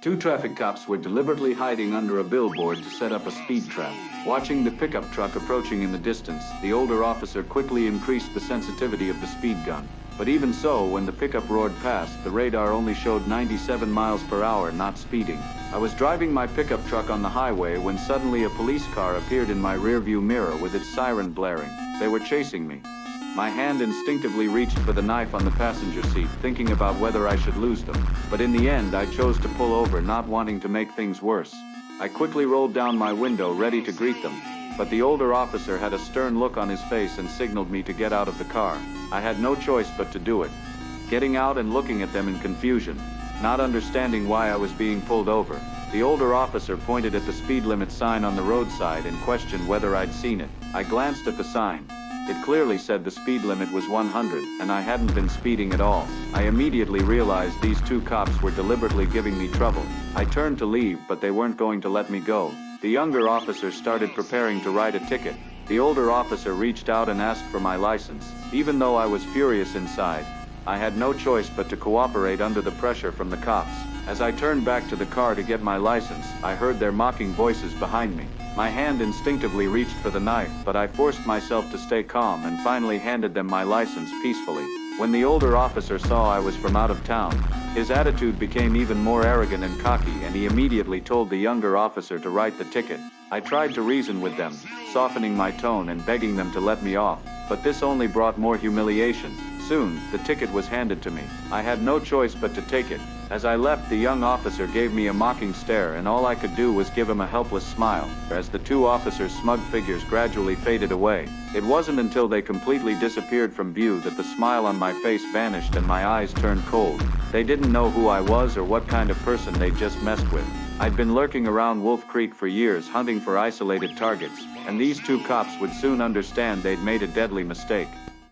Two traffic cops were deliberately hiding under a billboard to set up a speed trap. Watching the pickup truck approaching in the distance, the older officer quickly increased the sensitivity of the speed gun. But even so, when the pickup roared past, the radar only showed 97 miles per hour, not speeding. I was driving my pickup truck on the highway when suddenly a police car appeared in my rearview mirror with its siren blaring. They were chasing me. My hand instinctively reached for the knife on the passenger seat, thinking about whether I should lose them. But in the end, I chose to pull over, not wanting to make things worse. I quickly rolled down my window, ready to greet them. But the older officer had a stern look on his face and signaled me to get out of the car. I had no choice but to do it. Getting out and looking at them in confusion, not understanding why I was being pulled over, the older officer pointed at the speed limit sign on the roadside and questioned whether I'd seen it. I glanced at the sign. It clearly said the speed limit was 100, and I hadn't been speeding at all. I immediately realized these two cops were deliberately giving me trouble. I turned to leave, but they weren't going to let me go. The younger officer started preparing to write a ticket. The older officer reached out and asked for my license. Even though I was furious inside, I had no choice but to cooperate under the pressure from the cops. As I turned back to the car to get my license, I heard their mocking voices behind me. My hand instinctively reached for the knife, but I forced myself to stay calm and finally handed them my license peacefully. When the older officer saw I was from out of town, his attitude became even more arrogant and cocky, and he immediately told the younger officer to write the ticket. I tried to reason with them, softening my tone and begging them to let me off, but this only brought more humiliation. Soon, the ticket was handed to me. I had no choice but to take it. As I left, the young officer gave me a mocking stare, and all I could do was give him a helpless smile. As the two officers' smug figures gradually faded away, it wasn't until they completely disappeared from view that the smile on my face vanished and my eyes turned cold. They didn't know who I was or what kind of person they'd just messed with. I'd been lurking around Wolf Creek for years, hunting for isolated targets, and these two cops would soon understand they'd made a deadly mistake.